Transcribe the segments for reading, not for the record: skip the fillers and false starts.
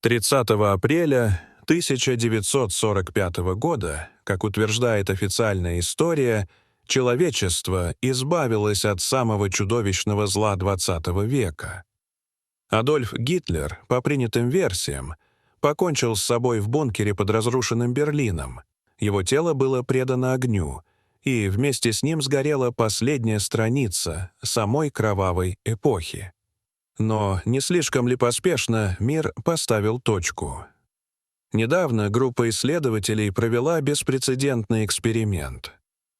30 апреля 1945 года, как утверждает официальная история, человечество избавилось от самого чудовищного зла XX века. Адольф Гитлер, по принятым версиям, покончил с собой в бункере под разрушенным Берлином. Его тело было предано огню, и вместе с ним сгорела последняя страница самой кровавой эпохи. Но не слишком ли поспешно мир поставил точку? Недавно группа исследователей провела беспрецедентный эксперимент.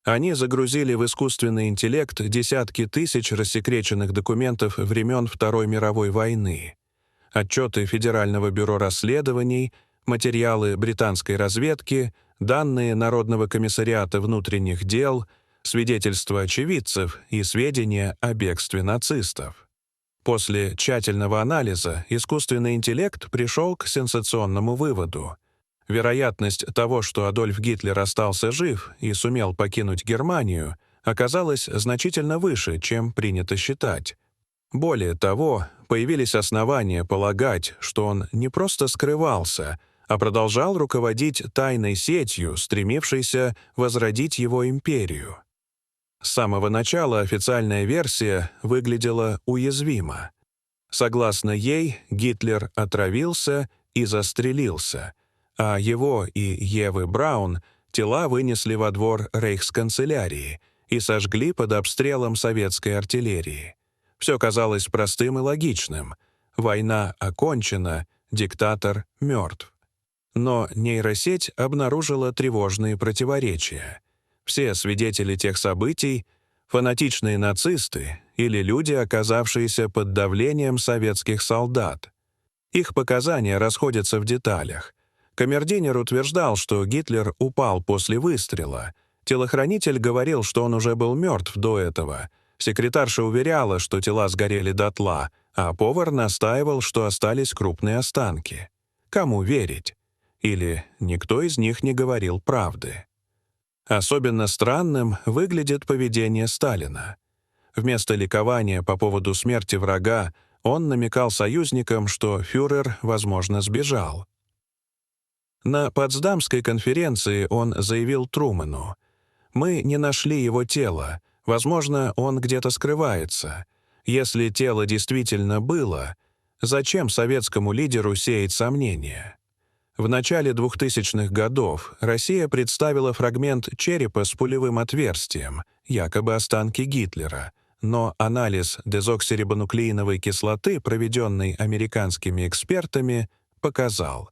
Они загрузили в искусственный интеллект десятки тысяч рассекреченных документов времен Второй мировой войны, отчеты Федерального бюро расследований, материалы британской разведки, данные Народного комиссариата внутренних дел, свидетельства очевидцев и сведения о бегстве нацистов. После тщательного анализа искусственный интеллект пришел к сенсационному выводу. Вероятность того, что Адольф Гитлер остался жив и сумел покинуть Германию, оказалась значительно выше, чем принято считать. Более того, появились основания полагать, что он не просто скрывался, а продолжал руководить тайной сетью, стремившейся возродить его империю. С самого начала официальная версия выглядела уязвимо. Согласно ей, Гитлер отравился и застрелился, а его и Евы Браун тела вынесли во двор рейхсканцелярии и сожгли под обстрелом советской артиллерии. Все казалось простым и логичным. Война окончена, диктатор мертв. Но нейросеть обнаружила тревожные противоречия. Все свидетели тех событий — фанатичные нацисты или люди, оказавшиеся под давлением советских солдат. Их показания расходятся в деталях. Камердинер утверждал, что Гитлер упал после выстрела. Телохранитель говорил, что он уже был мертв до этого. Секретарша уверяла, что тела сгорели дотла, а повар настаивал, что остались крупные останки. Кому верить? Или никто из них не говорил правды? Особенно странным выглядит поведение Сталина. Вместо ликования по поводу смерти врага он намекал союзникам, что фюрер, возможно, сбежал. На Потсдамской конференции он заявил Трумэну: «Мы не нашли его тело, возможно, он где-то скрывается. Если тело действительно было, зачем советскому лидеру сеять сомнения?» В начале 2000-х годов Россия представила фрагмент черепа с пулевым отверстием, якобы останки Гитлера, но анализ дезоксирибонуклеиновой кислоты, проведенный американскими экспертами, показал: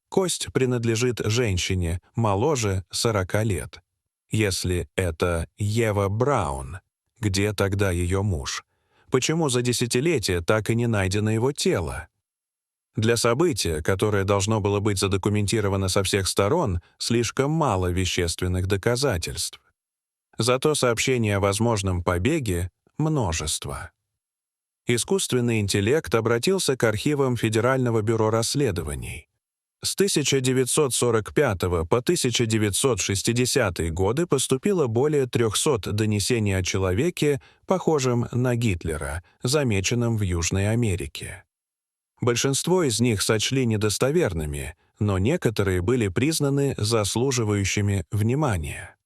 кость принадлежит женщине моложе 40 лет. Если это Ева Браун, где тогда ее муж? Почему за десятилетия так и не найдено его тело? Для события, которое должно было быть задокументировано со всех сторон, слишком мало вещественных доказательств. Зато сообщений о возможном побеге — множество. Искусственный интеллект обратился к архивам Федерального бюро расследований. С 1945 по 1960 годы поступило более 300 донесений о человеке, похожем на Гитлера, замеченном в Южной Америке. Большинство из них сочли недостоверными, но некоторые были признаны заслуживающими внимания.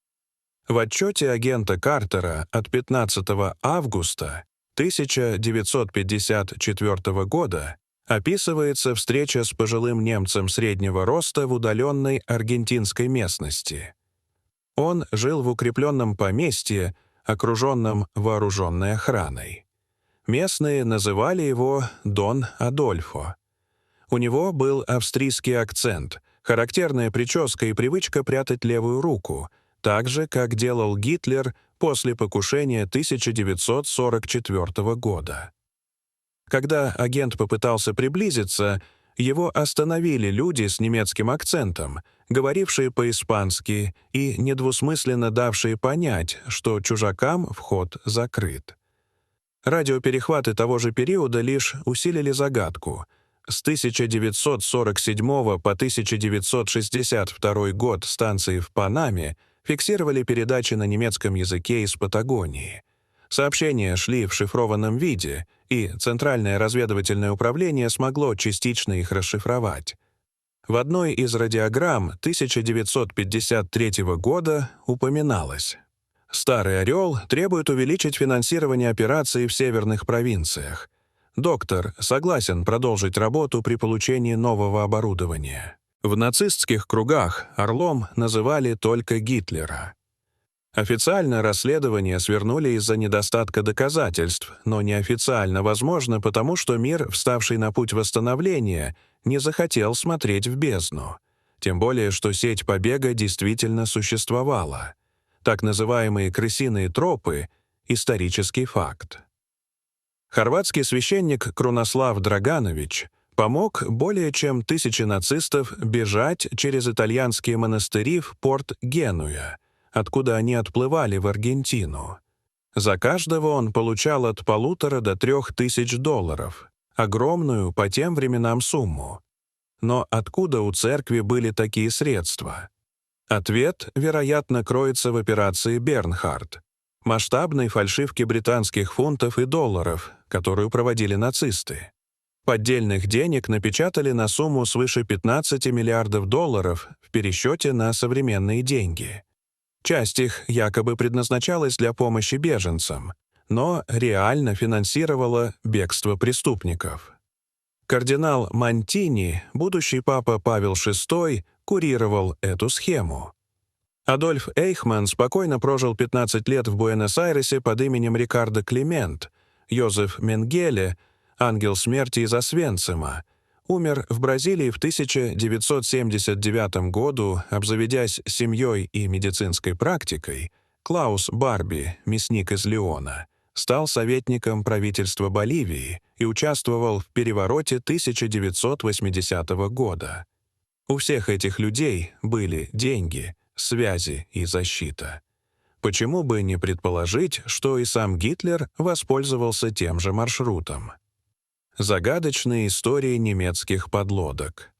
В отчете агента Картера от 15 августа 1954 года описывается встреча с пожилым немцем среднего роста в удаленной аргентинской местности. Он жил в укрепленном поместье, окруженном вооруженной охраной. Местные называли его Дон Адольфо. У него был австрийский акцент, характерная прическа и привычка прятать левую руку, так же, как делал Гитлер после покушения 1944 года. Когда агент попытался приблизиться, его остановили люди с немецким акцентом, говорившие по-испански и недвусмысленно давшие понять, что чужакам вход закрыт. Радиоперехваты того же периода лишь усилили загадку. С 1947 по 1962 год станции в Панаме фиксировали передачи на немецком языке из Патагонии. Сообщения шли в шифрованном виде, и Центральное разведывательное управление смогло частично их расшифровать. В одной из радиограмм 1953 года упоминалось: «Старый Орел требует увеличить финансирование операций в северных провинциях. Доктор согласен продолжить работу при получении нового оборудования». В нацистских кругах Орлом называли только Гитлера. Официально расследование свернули из-за недостатка доказательств, но неофициально возможно, потому что мир, вставший на путь восстановления, не захотел смотреть в бездну. Тем более, что сеть побега действительно существовала. Так называемые крысиные тропы — исторический факт. Хорватский священник Крунослав Драганович помог более чем 1000 нацистов бежать через итальянские монастыри в порт Генуя, откуда они отплывали в Аргентину. За каждого он получал от $1,500 до $3000, огромную по тем временам сумму. Но откуда у церкви были такие средства? Ответ, вероятно, кроется в операции «Бернхард», масштабной фальшивке британских фунтов и долларов, которую проводили нацисты. Поддельных денег напечатали на сумму свыше $15 миллиардов в пересчете на современные деньги. Часть их якобы предназначалась для помощи беженцам, но реально финансировала бегство преступников. Кардинал Мантини, будущий папа Павел VI, курировал эту схему. Адольф Эйхман спокойно прожил 15 лет в Буэнос-Айресе под именем Рикардо Климент. Йозеф Менгеле, ангел смерти из Освенцима, умер в Бразилии в 1979 году, обзаведясь семьей и медицинской практикой. Клаус Барби, мясник из Леона, стал советником правительства Боливии и участвовал в перевороте 1980 года. У всех этих людей были деньги, связи и защита. Почему бы не предположить, что и сам Гитлер воспользовался тем же маршрутом? Загадочные истории немецких подлодок.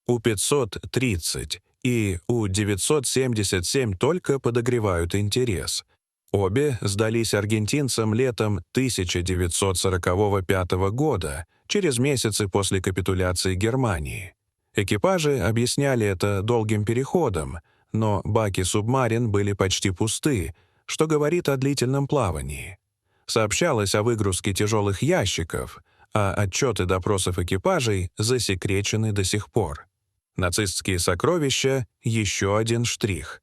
У-530 и У-977 только подогревают интерес. Обе сдались аргентинцам летом 1945 года, через месяцы после капитуляции Германии. Экипажи объясняли это долгим переходом, но баки «Субмарин» были почти пусты, что говорит о длительном плавании. Сообщалось о выгрузке тяжелых ящиков, а отчеты допросов экипажей засекречены до сих пор. Нацистские сокровища — еще один штрих.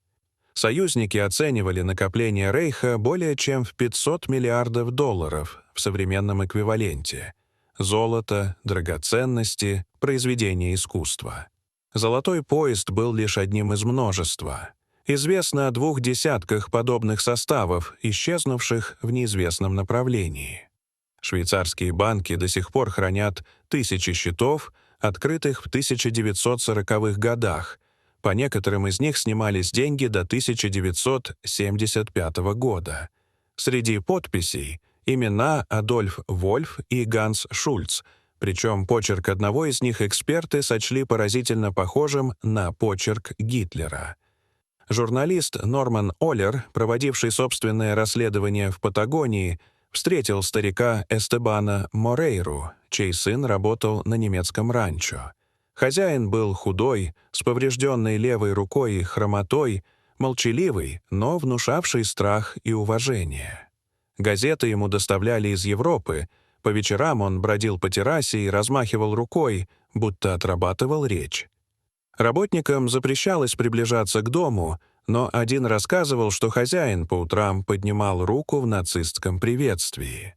Союзники оценивали накопление Рейха более чем в $500 миллиардов в современном эквиваленте. Золото, драгоценности, произведения искусства. Золотой поезд был лишь одним из множества. Известно о 2 десятках подобных составов, исчезнувших в неизвестном направлении. Швейцарские банки до сих пор хранят тысячи счетов, открытых в 1940-х годах. По некоторым из них снимались деньги до 1975 года. Среди подписей имена Адольф Вольф и Ганс Шульц, причем почерк одного из них эксперты сочли поразительно похожим на почерк Гитлера. Журналист Норман Оллер, проводивший собственное расследование в Патагонии, встретил старика Эстебана Морейру, чей сын работал на немецком ранчо. Хозяин был худой, с поврежденной левой рукой и хромотой, молчаливый, но внушавший страх и уважение. Газеты ему доставляли из Европы, по вечерам он бродил по террасе и размахивал рукой, будто отрабатывал речь. Работникам запрещалось приближаться к дому, но один рассказывал, что хозяин по утрам поднимал руку в нацистском приветствии.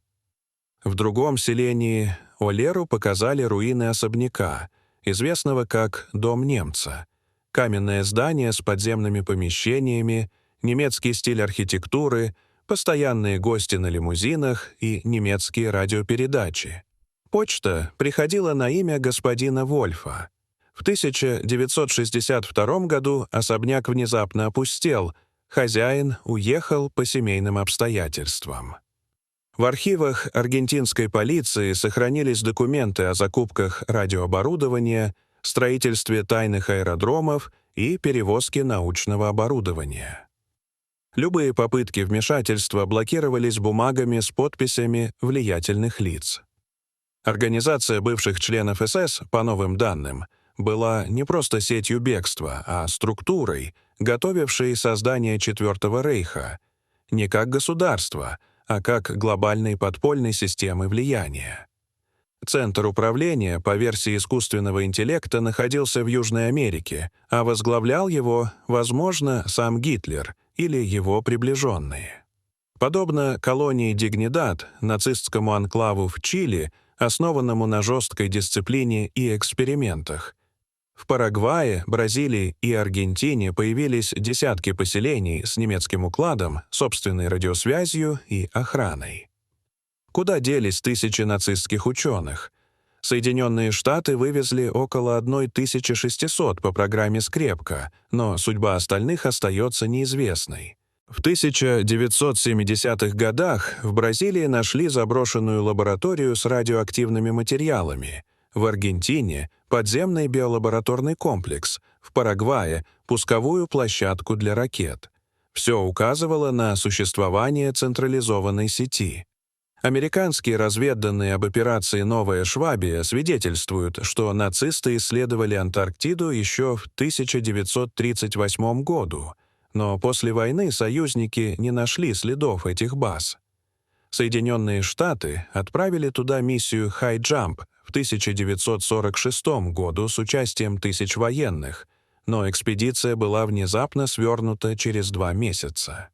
В другом селении Олеру показали руины особняка, известного как «Дом немца». Каменное здание с подземными помещениями, немецкий стиль архитектуры, постоянные гости на лимузинах и немецкие радиопередачи. Почта приходила на имя господина Вольфа. В 1962 году особняк внезапно опустел, хозяин уехал по семейным обстоятельствам. В архивах аргентинской полиции сохранились документы о закупках радиооборудования, строительстве тайных аэродромов и перевозке научного оборудования. Любые попытки вмешательства блокировались бумагами с подписями влиятельных лиц. Организация бывших членов СС, по новым данным, была не просто сетью бегства, а структурой, готовившей создание Четвертого Рейха, не как государства, а как глобальной подпольной системы влияния. Центр управления, по версии искусственного интеллекта, находился в Южной Америке, а возглавлял его, возможно, сам Гитлер или его приближенные. Подобно колонии Дигнидад, нацистскому анклаву в Чили, основанному на жесткой дисциплине и экспериментах, в Парагвае, Бразилии и Аргентине появились десятки поселений с немецким укладом, собственной радиосвязью и охраной. Куда делись тысячи нацистских ученых? Соединенные Штаты вывезли около 1600 по программе «Скрепка», но судьба остальных остается неизвестной. В 1970-х годах в Бразилии нашли заброшенную лабораторию с радиоактивными материалами, в Аргентине — подземный биолабораторный комплекс, в Парагвае — пусковую площадку для ракет. Все указывало на существование централизованной сети. Американские разведданные об операции «Новая Швабия» свидетельствуют, что нацисты исследовали Антарктиду еще в 1938 году, но после войны союзники не нашли следов этих баз. Соединенные Штаты отправили туда миссию «High Jump» в 1946 году с участием тысяч военных, но экспедиция была внезапно свернута через 2 месяца.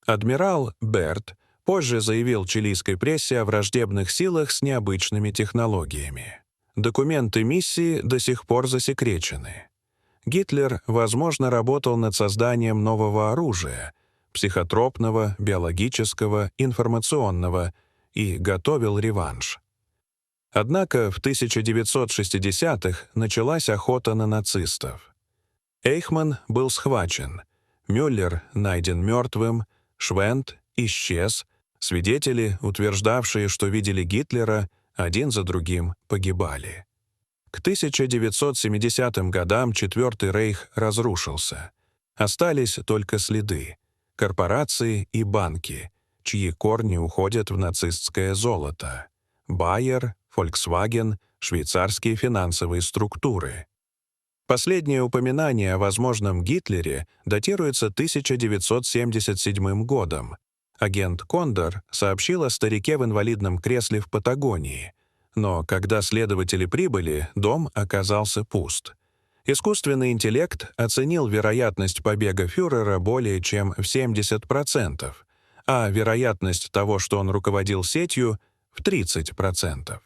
Адмирал Берт позже заявил чилийской прессе о враждебных силах с необычными технологиями. Документы миссии до сих пор засекречены. Гитлер, возможно, работал над созданием нового оружия — психотропного, биологического, информационного — и готовил реванш. Однако в 1960-х началась охота на нацистов. Эйхман был схвачен, Мюллер найден мертвым, Швент исчез, свидетели, утверждавшие, что видели Гитлера, один за другим погибали. К 1970 годам Четвертый Рейх разрушился. Остались только следы — корпорации и банки, чьи корни уходят в нацистское золото. Байер, Volkswagen, швейцарские финансовые структуры. Последнее упоминание о возможном Гитлере датируется 1977 годом. Агент Кондор сообщил о старике в инвалидном кресле в Патагонии, но когда следователи прибыли, дом оказался пуст. Искусственный интеллект оценил вероятность побега фюрера более чем в 70%, а вероятность того, что он руководил сетью, в 30%.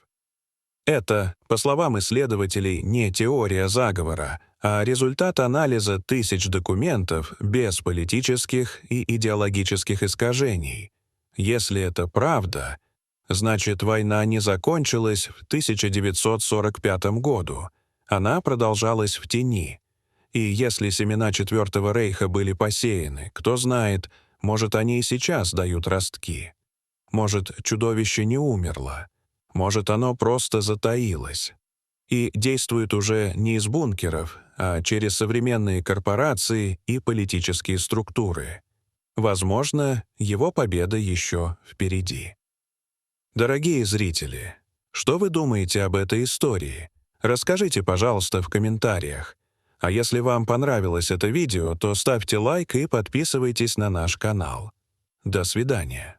Это, по словам исследователей, не теория заговора, а результат анализа тысяч документов без политических и идеологических искажений. Если это правда, значит, война не закончилась в 1945 году. Она продолжалась в тени. И если семена Четвертого Рейха были посеяны, кто знает, может, они и сейчас дают ростки. Может, чудовище не умерло. Может, оно просто затаилось. И действует уже не из бункеров, а через современные корпорации и политические структуры. Возможно, его победа еще впереди. Дорогие зрители, что вы думаете об этой истории? Расскажите, пожалуйста, в комментариях. А если вам понравилось это видео, то ставьте лайк и подписывайтесь на наш канал. До свидания.